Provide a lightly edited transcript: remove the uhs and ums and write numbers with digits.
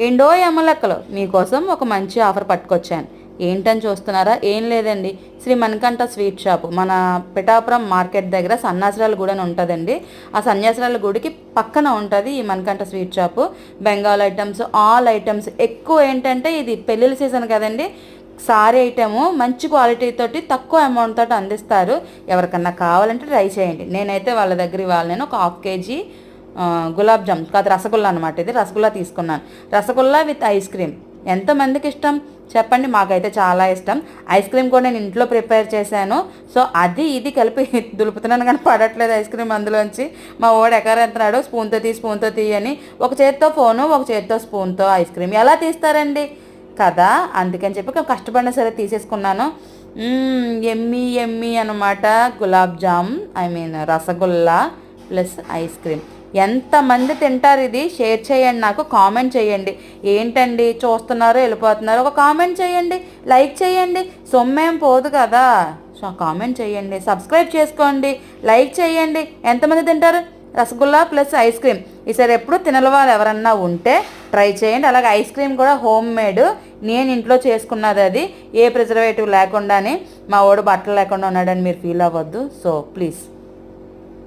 ఏండో ఎమ్మలెక్కలు మీకోసం ఒక మంచి ఆఫర్ పట్టుకొచ్చాను. ఏంటని చూస్తున్నారా? ఏం లేదండి, శ్రీ మణికంఠ స్వీట్ షాప్ మన పిఠాపురం మార్కెట్ దగ్గర సన్యాసిరాల గుడి అని ఉంటుందండి. ఆ సన్యాసిరాల గుడికి పక్కన ఉంటుంది ఈ Manikanta sweet shop. Bengal items, all items ఎక్కువ. ఏంటంటే ఇది పెళ్ళిళ్ళ సీజన్ కదండి, సారీ ఐటము మంచి క్వాలిటీ తోటి తక్కువ అమౌంట్ తోటి అందిస్తారు. ఎవరికన్నా కావాలంటే ట్రై చేయండి. నేనైతే వాళ్ళ దగ్గర ఇవాళ నేను ఒక 1/2 kg గులాబ్ జామ్ కాదు, రసగుల్లా అనమాట. ఇది రసగుల్లా తీసుకున్నాను. రసగుల్లా విత్ ఐస్ క్రీమ్ ఎంతమందికి ఇష్టం చెప్పండి? మాకైతే చాలా ఇష్టం. ఐస్ క్రీమ్ కూడా నేను ఇంట్లో ప్రిపేర్ చేశాను. సో అది ఇది కలిపి దులుపుతున్నాను కానీ పడట్లేదు ఐస్ క్రీమ్ అందులోంచి. మా వాడు ఎక్కరెత్తున్నాడు, స్పూన్తో తీ అని. ఒక చేత్తో ఫోను, ఒక చేత్తో స్పూన్తో ఐస్ క్రీమ్ ఎలా తీస్తారండి కదా? అందుకని చెప్పి కష్టపడినా సరే తీసేసుకున్నాను. ఎమ్మీ ఎమ్మీ అనమాట. Gulab jam, rasgulla plus ice cream. ఎంతమంది తింటారు ఇది? షేర్ చేయండి, నాకు కామెంట్ చేయండి. ఏంటండి చూస్తున్నారో వెళ్ళిపోతున్నారు, ఒక కామెంట్ చేయండి, లైక్ చేయండి, సొమ్మేం పోదు కదా. సో కామెంట్ చేయండి, సబ్స్క్రైబ్ చేసుకోండి, లైక్ చేయండి. ఎంతమంది తింటారు రసగుల్లా ప్లస్ ఐస్ క్రీమ్? ఈసారి ఎప్పుడు తినని వాళ్ళు ఎవరన్నా ఉంటే ట్రై చేయండి. అలాగే ఐస్ క్రీమ్ కూడా హోమ్ మేడ్, నేను ఇంట్లో చేసుకున్నది. అది ఏ ప్రిజర్వేటివ్ లేకుండానే. మా వాడు బట్టలు లేకుండా ఉన్నాడని మీరు ఫీల్ అవ్వద్దు. So please